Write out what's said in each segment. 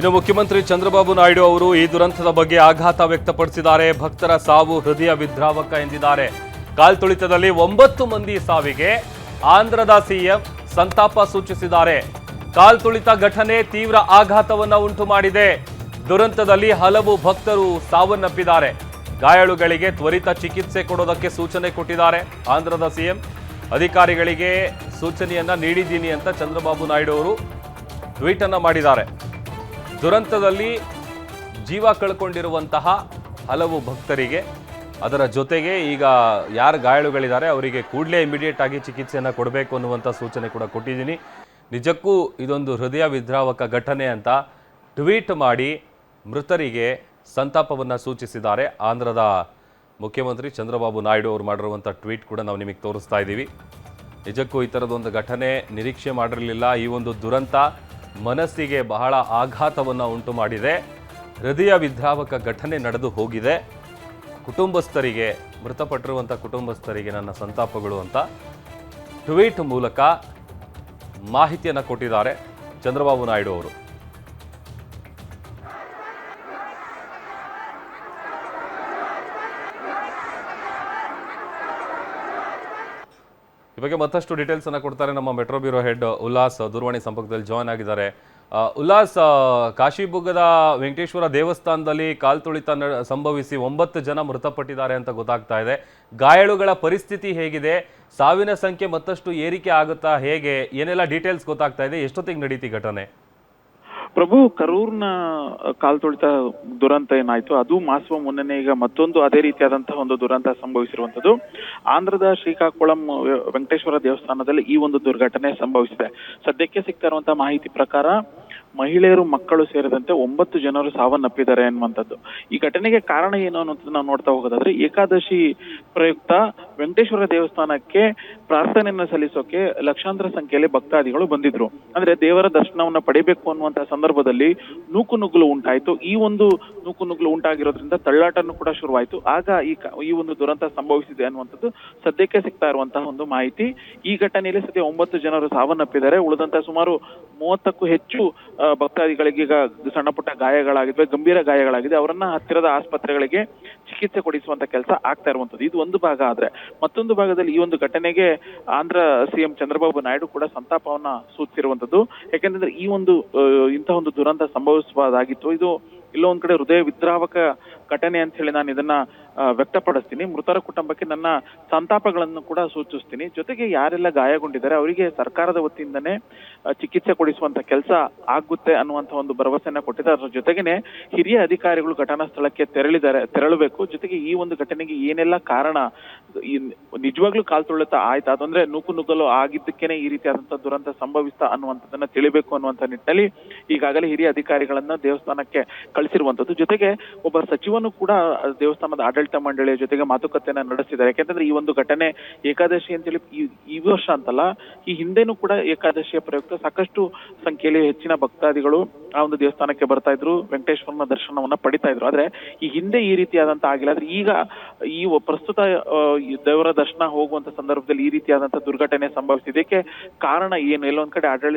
ಇನ್ನು ಮುಖ್ಯಮಂತ್ರಿ ಚಂದ್ರಬಾಬು ನಾಯ್ಡು ಅವರು ಈ ದುರಂತದ ಬಗ್ಗೆ ಆಘಾತ ವ್ಯಕ್ತಪಡಿಸಿದ್ದಾರೆ. ಭಕ್ತರ ಸಾವು ಹೃದಯ ವಿದ್ರಾವಕ ಎಂದಿದ್ದಾರೆ. ಕಾಲ್ತುಳಿತದಲ್ಲಿ 9 ಮಂದಿ ಸಾವಿಗೆ ಆಂಧ್ರದ ಸಿಎಂ ಸಂತಾಪ ಸೂಚಿಸಿದ್ದಾರೆ. ಕಾಲ್ತುಳಿತ ಘಟನೆ ತೀವ್ರ ಆಘಾತವನ್ನ ಉಂಟು ಮಾಡಿದೆ. ದುರಂತದಲ್ಲಿ ಹಲವು ಭಕ್ತರು ಸಾವನ್ನಪ್ಪಿದ್ದಾರೆ. ಗಾಯಾಳುಗಳಿಗೆ ತ್ವರಿತ ಚಿಕಿತ್ಸೆ ಕೊಡೋದಕ್ಕೆ ಸೂಚನೆ ಕೊಟ್ಟಿದ್ದಾರೆ ಆಂಧ್ರದ ಸಿಎಂ. ಅಧಿಕಾರಿಗಳಿಗೆ ಸೂಚನೆಯನ್ನ ನೀಡಿದ್ದೀನಿ ಅಂತ ಚಂದ್ರಬಾಬು ನಾಯ್ಡು ಅವರು ಟ್ವೀಟ್ ಅನ್ನ ಮಾಡಿದ್ದಾರೆ. ದುರಂತದಲ್ಲಿ ಜೀವ ಕಳ್ಕೊಂಡಿರುವಂತಹ ಹಲವು ಭಕ್ತರಿಗೆ, ಅದರ ಜೊತೆಗೆ ಈಗ ಯಾರು ಗಾಯಾಳುಗಳಿದ್ದಾರೆ ಅವರಿಗೆ ಕೂಡಲೇ ಇಮಿಡಿಯೇಟ್ ಆಗಿ ಚಿಕಿತ್ಸೆಯನ್ನು ಕೊಡಬೇಕು ಅನ್ನುವಂಥ ಸೂಚನೆ ಕೂಡ ಕೊಟ್ಟಿದ್ದೀನಿ. ನಿಜಕ್ಕೂ ಇದೊಂದು ಹೃದಯ ವಿದ್ರಾವಕ ಘಟನೆ ಅಂತ ಟ್ವೀಟ್ ಮಾಡಿ ಮೃತರಿಗೆ ಸಂತಾಪವನ್ನು ಸೂಚಿಸಿದ್ದಾರೆ ಆಂಧ್ರದ ಮುಖ್ಯಮಂತ್ರಿ ಚಂದ್ರಬಾಬು ನಾಯ್ಡು ಅವರು ಮಾಡಿರುವಂಥ ಟ್ವೀಟ್ ಕೂಡ ನಾವು ನಿಮಗೆ ತೋರಿಸ್ತಾ ಇದ್ದೀವಿ. ನಿಜಕ್ಕೂ ಈ ಥರದೊಂದು ಘಟನೆ ನಿರೀಕ್ಷೆ ಮಾಡಿರಲಿಲ್ಲ. ಈ ಒಂದು ದುರಂತ ಮನಸ್ಸಿಗೆ ಬಹಳ ಆಘಾತವನ್ನು ಉಂಟು ಮಾಡಿದೆ. ಹೃದಯ ವಿದ್ರಾವಕ ಘಟನೆ ನಡೆದು ಹೋಗಿದೆ. ಕುಟುಂಬಸ್ಥರಿಗೆ, ಮೃತಪಟ್ಟಿರುವಂಥ ಕುಟುಂಬಸ್ಥರಿಗೆ ನನ್ನ ಸಂತಾಪಗಳು ಅಂತ ಟ್ವೀಟ್ ಮೂಲಕ ಮಾಹಿತಿಯನ್ನು ಕೊಟ್ಟಿದ್ದಾರೆ ಚಂದ್ರಬಾಬು ನಾಯ್ಡು ಅವರು. ಈ ಬಗ್ಗೆ ಮತ್ತಷ್ಟು ಡೀಟೇಲ್ಸ್ ಅನ್ನು ಕೊಡ್ತಾರೆ ನಮ್ಮ ಮೆಟ್ರೋ ಬ್ಯೂರೋ ಹೆಡ್ ಉಲ್ಲಾಸ್, ದೂರವಾಣಿ ಸಂಪರ್ಕದಲ್ಲಿ ಜಾಯ್ನ್ ಆಗಿದ್ದಾರೆ. ಉಲ್ಲಾಸ್, ಕಾಶಿಬುಗ್ಗದ ವೆಂಕಟೇಶ್ವರ ದೇವಸ್ಥಾನದಲ್ಲಿ ಕಾಲ್ತುಳಿತ ಸಂಭವಿಸಿ 9 ಜನ ಮೃತಪಟ್ಟಿದ್ದಾರೆ ಅಂತ ಗೊತ್ತಾಗ್ತಾ ಇದೆ. ಗಾಯಾಳುಗಳ ಪರಿಸ್ಥಿತಿ ಹೇಗಿದೆ? ಸಾವಿನ ಸಂಖ್ಯೆ ಮತ್ತಷ್ಟು ಏರಿಕೆ ಆಗುತ್ತಾ? ಹೇಗೆ, ಏನೆಲ್ಲ ಡೀಟೇಲ್ಸ್ ಗೊತ್ತಾಗ್ತಾ ಇದೆ? ಎಷ್ಟೊತ್ತಿಗೆ ನಡೀತಿ ಘಟನೆ? ಪ್ರಭು, ಕರೂರ್ನ ಕಾಲ್ತುಳಿತ ದುರಂತ ಏನಾಯ್ತು ಅದು ಮಾಸುವ ಮುನ್ನನೇ ಈಗ ಮತ್ತೊಂದು ಅದೇ ರೀತಿಯಾದಂತಹ ಒಂದು ದುರಂತ ಸಂಭವಿಸಿರುವಂತದ್ದು. ಆಂಧ್ರದ ಶ್ರೀಕಾಕುಳಂ ವೆಂಕಟೇಶ್ವರ ದೇವಸ್ಥಾನದಲ್ಲಿ ಈ ಒಂದು ದುರ್ಘಟನೆ ಸಂಭವಿಸಿದೆ. ಸದ್ಯಕ್ಕೆ ಸಿಗ್ತಾ ಇರುವಂತಹ ಮಾಹಿತಿ ಪ್ರಕಾರ ಮಹಿಳೆಯರು, ಮಕ್ಕಳು ಸೇರಿದಂತೆ 9 ಜನರು ಸಾವನ್ನಪ್ಪಿದ್ದಾರೆ ಅನ್ನುವಂಥದ್ದು. ಈ ಘಟನೆಗೆ ಕಾರಣ ಏನು ಅನ್ನೋದು ನಾವು ನೋಡ್ತಾ ಹೋಗೋದಾದ್ರೆ, ಏಕಾದಶಿ ಪ್ರಯುಕ್ತ ವೆಂಕಟೇಶ್ವರ ದೇವಸ್ಥಾನಕ್ಕೆ ಪ್ರಾರ್ಥನೆಯನ್ನು ಸಲ್ಲಿಸೋಕೆ ಲಕ್ಷಾಂತರ ಸಂಖ್ಯೆಯಲ್ಲಿ ಭಕ್ತಾದಿಗಳು ಬಂದಿದ್ರು. ಅಂದ್ರೆ ದೇವರ ದರ್ಶನವನ್ನ ಪಡಿಬೇಕು ಅನ್ನುವಂತಹ ಸಂದರ್ಭದಲ್ಲಿ ನೂಕುನುಗ್ಗಲು ಉಂಟಾಯ್ತು. ಈ ಒಂದು ನೂಕುನುಗ್ಗಲು ಉಂಟಾಗಿರೋದ್ರಿಂದ ತಳ್ಳಾಟನೂ ಕೂಡ ಶುರುವಾಯಿತು. ಆಗ ಈ ಒಂದು ದುರಂತ ಸಂಭವಿಸಿದೆ ಅನ್ನುವಂಥದ್ದು ಸದ್ಯಕ್ಕೆ ಸಿಗ್ತಾ ಇರುವಂತಹ ಒಂದು ಮಾಹಿತಿ. ಈ ಘಟನೆಯಲ್ಲಿ ಸದ್ಯ 9 ಜನರು ಸಾವನ್ನಪ್ಪಿದ್ದಾರೆ. ಉಳಿದಂತಹ ಸುಮಾರು 30ಕ್ಕೂ ಹೆಚ್ಚು ಭಕ್ತಾದಿಗಳಿಗೆ ಈಗ ಸಣ್ಣ ಪುಟ್ಟ ಗಾಯಗಳಾಗಿದ್ವೆ, ಗಂಭೀರ ಗಾಯಗಳಾಗಿದೆ. ಅವರನ್ನ ಹತ್ತಿರದ ಆಸ್ಪತ್ರೆಗಳಿಗೆ ಚಿಕಿತ್ಸೆ ಕೊಡಿಸುವಂತ ಕೆಲಸ ಆಗ್ತಾ ಇರುವಂತದ್ದು. ಇದು ಒಂದು ಭಾಗ. ಆದ್ರೆ ಮತ್ತೊಂದು ಭಾಗದಲ್ಲಿ ಈ ಒಂದು ಘಟನೆಗೆ ಆಂಧ್ರ ಸಿಎಂ ಚಂದ್ರಬಾಬು ನಾಯ್ಡು ಕೂಡ ಸಂತಾಪವನ್ನ ಸೂಚಿಸಿರುವಂತದ್ದು. ಯಾಕೆಂದ್ರೆ ಈ ಒಂದು ಇಂತಹ ಒಂದು ದುರಂತ ಸಂಭವಿಸಬಹುದಾಗಿತ್ತು. ಇದು ಎಲ್ಲೋ ಒಂದ್ ಕಡೆ ಹೃದಯ ವಿದ್ರಾವಕ ಘಟನೆ ಅಂತ ಹೇಳಿ ನಾನು ಇದನ್ನ ವ್ಯಕ್ತಪಡಿಸ್ತೀನಿ. ಮೃತರ ಕುಟುಂಬಕ್ಕೆ ನನ್ನ ಸಂತಾಪಗಳನ್ನು ಕೂಡ ಸೂಚಿಸ್ತೀನಿ. ಜೊತೆಗೆ ಯಾರೆಲ್ಲ ಗಾಯಗೊಂಡಿದ್ದಾರೆ ಅವರಿಗೆ ಸರ್ಕಾರದ ವತಿಯಿಂದನೇ ಚಿಕಿತ್ಸೆ ಕೊಡಿಸುವಂತ ಕೆಲಸ ಆಗುತ್ತೆ ಅನ್ನುವಂತ ಒಂದು ಭರವಸೆಯನ್ನ ಕೊಟ್ಟಿದ್ದಾರೆ. ಅದ್ರ ಜೊತೆಗೇನೆ ಹಿರಿಯ ಅಧಿಕಾರಿಗಳು ಘಟನಾ ಸ್ಥಳಕ್ಕೆ ತೆರಳಬೇಕು. ಜೊತೆಗೆ ಈ ಒಂದು ಘಟನೆಗೆ ಏನೆಲ್ಲ ಕಾರಣ, ನಿಜವಾಗ್ಲೂ ಕಾಲ್ತುಳಿತ ಆಯ್ತಾ, ಅದಂದ್ರೆ ನೂಕುನುಗ್ಗಲು ಆಗಿದ್ದಕ್ಕೇನೆ ಈ ರೀತಿಯಾದಂತಹ ದುರಂತ ಸಂಭವಿಸ್ತಾ ಅನ್ನುವಂಥದ್ದನ್ನ ತಿಳಿಬೇಕು ಅನ್ನುವಂತ ನಿಟ್ಟಿನಲ್ಲಿ ಈಗಾಗಲೇ ಹಿರಿಯ ಅಧಿಕಾರಿಗಳನ್ನ ದೇವಸ್ಥಾನಕ್ಕೆ ಕಳಿಸಿರುವಂತದ್ದು. ಜೊತೆಗೆ ಒಬ್ಬ ಸಚಿವನು ಕೂಡ ದೇವಸ್ಥಾನದ ಆಡಳಿತ ಮಂಡಳಿಯ ಜೊತೆಗೆ ಮಾತುಕತೆಯನ್ನ ನಡೆಸಿದ್ದಾರೆ. ಯಾಕೆಂದ್ರೆ ಈ ಒಂದು ಘಟನೆ ಏಕಾದಶಿ ಅಂತೇಳಿ ಈ ವರ್ಷ ಅಂತಲ್ಲ, ಈ ಹಿಂದೆನೂ ಕೂಡ ಏಕಾದಶಿಯ ಪ್ರಯುಕ್ತ ಸಾಕಷ್ಟು ಸಂಖ್ಯೆಯಲ್ಲಿ ಹೆಚ್ಚಿನ ಭಕ್ತಾದಿಗಳು ಆ ಒಂದು ದೇವಸ್ಥಾನಕ್ಕೆ ಬರ್ತಾ ಇದ್ರು, ವೆಂಕಟೇಶ್ವರನ ದರ್ಶನವನ್ನ ಪಡಿತಾ ಇದ್ರು. ಆದ್ರೆ ಈ ಹಿಂದೆ ಈ ರೀತಿಯಾದಂತ ಆಗಿಲ್ಲ. ಆದ್ರೆ ಈಗ ಈ ಪ್ರಸ್ತುತ ದೇವರ ದರ್ಶನ ಹೋಗುವಂತ ಸಂದರ್ಭದಲ್ಲಿ ಈ ರೀತಿಯಾದಂತಹ ದುರ್ಘಟನೆ ಸಂಭವಿಸಿದಕ್ಕೆ ಕಾರಣ ಏನು? ಎಲ್ಲೊಂದ್ ಕಡೆ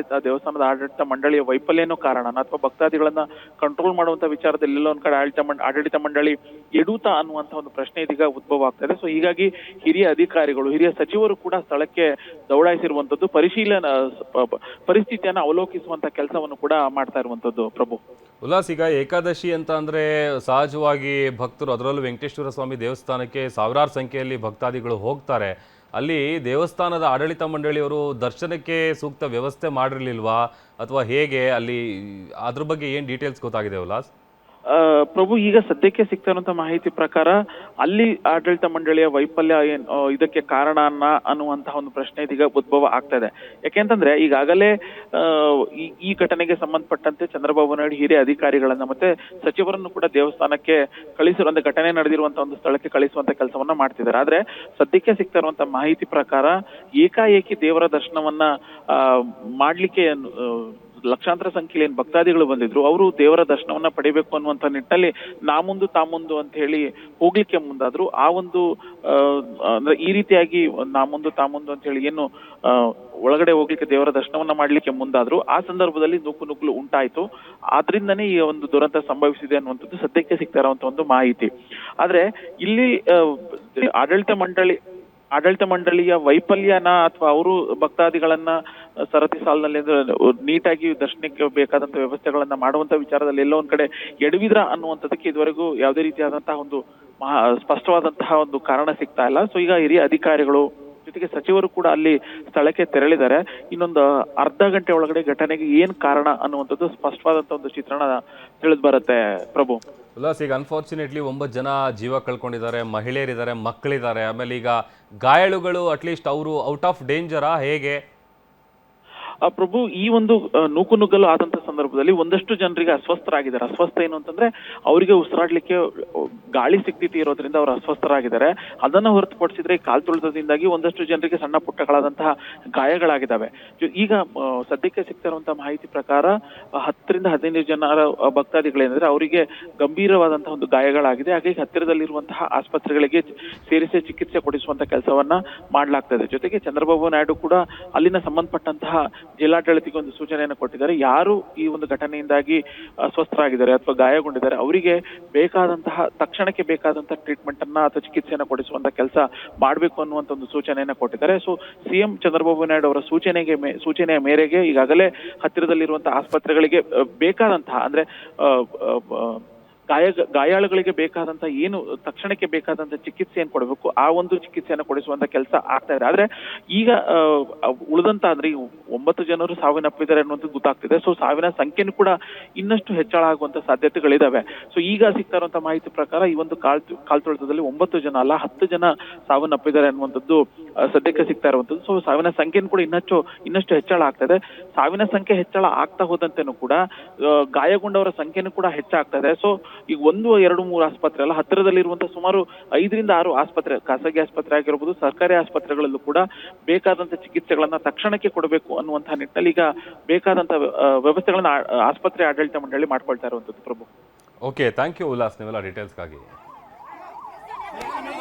ದೇವಸ್ಥಾನದ ಆಡಳಿತ ಮಂಡಳಿಯ ವೈಫಲ್ಯನೂ ಕಾರಣ, ಅಥವಾ ಭಕ್ತಾದಿಗಳನ್ನ ಕಂಟ್ರೋಲ್ ಮಾಡುವಂತ ವಿಚಾರದಲ್ಲಿ ಎಲ್ಲೊಂದ್ ಕಡೆ ಆಡಳಿತ ಮಂಡಳಿ ಎಡುತ್ತಾ ಅನ್ನುವಂತ ಒಂದು ಪ್ರಶ್ನೆ ಇದೀಗ ಉದ್ಭವ ಆಗ್ತಾ ಇದೆ. ಸೊ ಹೀಗಾಗಿ ಹಿರಿಯ ಅಧಿಕಾರಿಗಳು, ಹಿರಿಯ ಸಚಿವರು ಕೂಡ ಸ್ಥಳಕ್ಕೆ ದೌಡಾಯಿಸಿರುವಂತದ್ದು, ಪರಿಸ್ಥಿತಿಯನ್ನ ಅವಲೋಕಿಸುವಂತ ಕೆಲಸವನ್ನು ಕೂಡ ಮಾಡ್ತಾ ಇರುವಂತದ್ದು. ಪ್ರಭು ಉಲ್ಲಾಸ್, ಈಗ ಏಕಾದಶಿ ಅಂತ ಅಂದ್ರೆ ಸಹಜವಾಗಿ ಭಕ್ತರು, ಅದರಲ್ಲೂ ವೆಂಕಟೇಶ್ವರ ಸ್ವಾಮಿ ದೇವಸ್ಥಾನಕ್ಕೆ ಸಾವಿರಾರು ಸಂಖ್ಯೆಯಲ್ಲಿ ಭಕ್ತಾದಿಗಳು ಹೋಗ್ತಾರೆ. ಅಲ್ಲಿ ದೇವಸ್ಥಾನದ ಆಡಳಿತ ಮಂಡಳಿಯವರು ದರ್ಶನಕ್ಕೆ ಸೂಕ್ತ ವ್ಯವಸ್ಥೆ ಮಾಡಿರ್ಲಿಲ್ವಾ, ಅಥವಾ ಹೇಗೆ? ಅಲ್ಲಿ ಅದ್ರ ಬಗ್ಗೆ ಏನ್ ಡೀಟೇಲ್ಸ್ ಗೊತ್ತಾಗಿದೆ ಉಲ್ಲಾಸ್? ಪ್ರಭು, ಈಗ ಸದ್ಯಕ್ಕೆ ಸಿಗ್ತಾ ಇರುವಂತ ಮಾಹಿತಿ ಪ್ರಕಾರ ಅಲ್ಲಿ ಆಡಳಿತ ಮಂಡಳಿಯ ವೈಫಲ್ಯ ಇದಕ್ಕೆ ಕಾರಣ ಅನ್ನುವಂತಹ ಒಂದು ಪ್ರಶ್ನೆ ಇದೀಗ ಉದ್ಭವ ಆಗ್ತಾ ಇದೆ. ಯಾಕೆಂತಂದ್ರೆ ಈಗಾಗಲೇ ಈ ಘಟನೆಗೆ ಸಂಬಂಧಪಟ್ಟಂತೆ ಚಂದ್ರಬಾಬು ನಾಯ್ಡು ಹಿರಿಯ ಅಧಿಕಾರಿಗಳನ್ನ ಮತ್ತೆ ಸಚಿವರನ್ನು ಕೂಡ ದೇವಸ್ಥಾನಕ್ಕೆ ಕಳಿಸಿರುವಂತ, ಘಟನೆ ನಡೆದಿರುವಂತಹ ಒಂದು ಸ್ಥಳಕ್ಕೆ ಕಳಿಸುವಂತ ಕೆಲಸವನ್ನ ಮಾಡ್ತಿದ್ದಾರೆ. ಆದ್ರೆ ಸದ್ಯಕ್ಕೆ ಸಿಗ್ತಾ ಇರುವಂತ ಮಾಹಿತಿ ಪ್ರಕಾರ ಏಕಾಏಕಿ ದೇವರ ದರ್ಶನವನ್ನ ಮಾಡ್ಲಿಕ್ಕೆ ಲಕ್ಷಾಂತರ ಸಂಖ್ಯೆಯಲ್ಲಿ ಏನ್ ಭಕ್ತಾದಿಗಳು ಬಂದಿದ್ರು ಅವರು ದೇವರ ದರ್ಶನವನ್ನ ಪಡಿಬೇಕು ಅನ್ನುವಂತ ನಿಟ್ಟಿನಲ್ಲಿ ನಾ ಮುಂದು ಅಂತ ಹೇಳಿ ಹೋಗ್ಲಿಕ್ಕೆ ಮುಂದಾದ್ರು. ಆ ಒಂದು ಅಂದ್ರೆ ಈ ರೀತಿಯಾಗಿ ನಾ ಮುಂದು ಅಂತ ಹೇಳಿ ಏನು ಒಳಗಡೆ ಹೋಗ್ಲಿಕ್ಕೆ ದೇವರ ದರ್ಶನವನ್ನ ಮಾಡ್ಲಿಕ್ಕೆ ಮುಂದಾದ್ರು. ಆ ಸಂದರ್ಭದಲ್ಲಿ ನುಗ್ಗಲು ಉಂಟಾಯ್ತು. ಆದ್ರಿಂದನೇ ಈ ಒಂದು ದುರಂತ ಸಂಭವಿಸಿದೆ ಅನ್ನುವಂಥದ್ದು ಸದ್ಯಕ್ಕೆ ಸಿಗ್ತಾ ಇರುವಂತ ಒಂದು ಮಾಹಿತಿ. ಆದ್ರೆ ಇಲ್ಲಿ ಆಡಳಿತ ಮಂಡಳಿಯ ವೈಫಲ್ಯನ ಅಥವಾ ಅವರು ಭಕ್ತಾದಿಗಳನ್ನ ಸರತಿ ಸಾಲಿನಲ್ಲಿ ನೀಟಾಗಿ ದರ್ಶನಕ್ಕೆ ಬೇಕಾದಂತ ವ್ಯವಸ್ಥೆಗಳನ್ನ ಮಾಡುವಂತ ವಿಚಾರದಲ್ಲಿ ಎಲ್ಲೋ ಒಂದ್ ಕಡೆ ಎಡವಿದ್ರ ಅನ್ನುವಂಥದ್ದಕ್ಕೆ ಇದುವರೆಗೂ ಯಾವುದೇ ರೀತಿಯಾದಂತಹ ಒಂದು ಸ್ಪಷ್ಟವಾದಂತಹ ಒಂದು ಕಾರಣ ಸಿಗ್ತಾ ಇಲ್ಲ. ಸೊ ಈಗ ಹಿರಿಯ ಅಧಿಕಾರಿಗಳು ಜೊತೆಗೆ ಸಚಿವರು ಕೂಡ ಅಲ್ಲಿ ಸ್ಥಳಕ್ಕೆ ತೆರಳಿದ್ದಾರೆ. ಇನ್ನೊಂದು ಅರ್ಧ ಗಂಟೆ ಒಳಗಡೆ ಘಟನೆಗೆ ಏನ್ ಕಾರಣ ಅನ್ನುವಂಥದ್ದು ಸ್ಪಷ್ಟವಾದಂತ ಒಂದು ಚಿತ್ರಣ ತಿಳಿದು ಬರುತ್ತೆ ಪ್ರಭು. ಉಲ್ಲಾಸ್, ಈಗ ಅನ್ಫಾರ್ಚುನೇಟ್ಲಿ 9 ಜನ ಜೀವ ಕಳ್ಕೊಂಡಿದ್ದಾರೆ, ಮಹಿಳೆಯರಿದ್ದಾರೆ, ಮಕ್ಕಳಿದ್ದಾರೆ. ಆಮೇಲೆ ಈಗ ಗಾಯಾಳುಗಳು ಅಟ್ಲೀಸ್ಟ್ ಅವರು ಔಟ್ ಆಫ್ ಡೇಂಜರಾ ಹೇಗೆ? ಪ್ರಭು, ಈ ಒಂದು ನೂಕುನುಗ್ಗಲು ಆದಂತ ಸಂದರ್ಭದಲ್ಲಿ ಒಂದಷ್ಟು ಜನರಿಗೆ ಅಸ್ವಸ್ಥರಾಗಿದ್ದಾರೆ. ಅಸ್ವಸ್ಥ ಏನು ಅಂತಂದ್ರೆ ಅವರಿಗೆ ಉಸಿರಾಡ್ಲಿಕ್ಕೆ ಗಾಳಿ ಸಿಗ್ತಿತಿ ಇರೋದ್ರಿಂದ ಅವರು ಅಸ್ವಸ್ಥರಾಗಿದ್ದಾರೆ. ಅದನ್ನ ಹೊರತುಪಡಿಸಿದ್ರೆ ಕಾಲ್ತುಳಿತದಿಂದಾಗಿ ಒಂದಷ್ಟು ಜನರಿಗೆ ಸಣ್ಣ ಪುಟ್ಟಗಳಾದಂತಹ ಗಾಯಗಳಾಗಿದ್ದಾವೆ. ಈಗ ಸದ್ಯಕ್ಕೆ ಸಿಗ್ತಾ ಇರುವಂತಹ ಮಾಹಿತಿ ಪ್ರಕಾರ 10 ರಿಂದ 15 ಜನರ ಭಕ್ತಾದಿಗಳೇನಿದ್ರೆ ಅವರಿಗೆ ಗಂಭೀರವಾದಂತಹ ಒಂದು ಗಾಯಗಳಾಗಿದೆ. ಹಾಗಾಗಿ ಹತ್ತಿರದಲ್ಲಿರುವಂತಹ ಆಸ್ಪತ್ರೆಗಳಿಗೆ ಸೇರಿಸಿ ಚಿಕಿತ್ಸೆ ಕೊಡಿಸುವಂತ ಕೆಲಸವನ್ನ ಮಾಡ್ಲಾಗ್ತದೆ. ಜೊತೆಗೆ ಚಂದ್ರಬಾಬು ನಾಯ್ಡು ಕೂಡ ಅಲ್ಲಿನ ಸಂಬಂಧಪಟ್ಟಂತಹ ಜಿಲ್ಲಾಡಳಿತಕ್ಕೆ ಒಂದು ಸೂಚನೆಯನ್ನು ಕೊಟ್ಟಿದ್ದಾರೆ. ಯಾರು ಈ ಒಂದು ಘಟನೆಯಿಂದಾಗಿ ಅಸ್ವಸ್ಥರಾಗಿದ್ದಾರೆ ಅಥವಾ ಗಾಯಗೊಂಡಿದ್ದಾರೆ ಅವರಿಗೆ ತಕ್ಷಣಕ್ಕೆ ಬೇಕಾದಂತಹ ಟ್ರೀಟ್ಮೆಂಟ್ ಅನ್ನ ಅಥವಾ ಚಿಕಿತ್ಸೆಯನ್ನ ಕೊಡಿಸುವಂತ ಕೆಲಸ ಮಾಡಬೇಕು ಅನ್ನುವಂತ ಒಂದು ಸೂಚನೆಯನ್ನ ಕೊಟ್ಟಿದ್ದಾರೆ. ಸೊ ಸಿಎಂ ಚಂದ್ರಬಾಬು ನಾಯ್ಡು ಅವರ ಸೂಚನೆಯ ಮೇರೆಗೆ ಈಗಾಗಲೇ ಹತ್ತಿರದಲ್ಲಿರುವಂತಹ ಆಸ್ಪತ್ರೆಗಳಿಗೆ ಬೇಕಾದಂತಹ ಅಂದ್ರೆ ಗಾಯಾಳುಗಳಿಗೆ ಬೇಕಾದಂತಹ ಏನು ತಕ್ಷಣಕ್ಕೆ ಬೇಕಾದಂತ ಚಿಕಿತ್ಸೆಯನ್ನು ಕೊಡಬೇಕು ಆ ಒಂದು ಚಿಕಿತ್ಸೆಯನ್ನು ಕೊಡಿಸುವಂತ ಕೆಲಸ ಆಗ್ತಾ ಇದೆ. ಆದ್ರೆ ಈಗ ಉಳಿದಂತ ಅಂದ್ರೆ 9 ಜನರು ಸಾವಿನಪ್ಪಿದ್ದಾರೆ ಅನ್ನುವಂಥದ್ದು ಗೊತ್ತಾಗ್ತಿದೆ. ಸೊ ಸಾವಿನ ಸಂಖ್ಯೆನೂ ಕೂಡ ಇನ್ನಷ್ಟು ಹೆಚ್ಚಳ ಆಗುವಂತ ಸಾಧ್ಯತೆಗಳಿದಾವೆ. ಸೊ ಈಗ ಸಿಗ್ತಾ ಇರುವಂತ ಮಾಹಿತಿ ಪ್ರಕಾರ ಈ ಒಂದು ಕಾಲ್ತುಳಿತದಲ್ಲಿ 9 ಜನ ಅಲ್ಲ 10 ಜನ ಸಾವನ್ನಪ್ಪಿದ್ದಾರೆ ಅನ್ನುವಂಥದ್ದು ಸದ್ಯಕ್ಕೆ ಸಿಗ್ತಾ ಇರುವಂತದ್ದು. ಸೊ ಸಾವಿನ ಸಂಖ್ಯೆನೂ ಕೂಡ ಇನ್ನಷ್ಟು ಹೆಚ್ಚಳ ಆಗ್ತದೆ. ಸಾವಿನ ಸಂಖ್ಯೆ ಹೆಚ್ಚಳ ಆಗ್ತಾ ಹೋದಂತೆನೂ ಕೂಡ ಗಾಯಗೊಂಡವರ ಸಂಖ್ಯೆನೂ ಕೂಡ ಹೆಚ್ಚಾಗ್ತಾ ಇದೆ. ಸೊ ಈಗ 1, 2, 3 ಆಸ್ಪತ್ರೆ ಅಲ್ಲ, ಹತ್ತಿರದಲ್ಲಿರುವಂತಹ ಸುಮಾರು 5 ರಿಂದ 6 ಆಸ್ಪತ್ರೆ, ಖಾಸಗಿ ಆಸ್ಪತ್ರೆ ಆಗಿರ್ಬೋದು, ಸರ್ಕಾರಿ ಆಸ್ಪತ್ರೆಗಳಲ್ಲೂ ಕೂಡ ಬೇಕಾದಂತ ಚಿಕಿತ್ಸೆಗಳನ್ನ ತಕ್ಷಣಕ್ಕೆ ಕೊಡಬೇಕು ಅನ್ನುವಂತಹ ನಿಟ್ಟಿನಲ್ಲಿ ಈಗ ಬೇಕಾದಂತ ವ್ಯವಸ್ಥೆಗಳನ್ನ ಆಸ್ಪತ್ರೆ ಆಡಳಿತ ಮಂಡಳಿ ಮಾಡ್ಕೊಳ್ತಾ ಇರುವಂತದ್ದು ಪ್ರಭು. ಓಕೆ, ಥ್ಯಾಂಕ್ ಯು ಉಲ್ಲಾಸ್, ನೀವೆಲ್ಲ ಡೀಟೇಲ್ಸ್ಗಾಗಿ.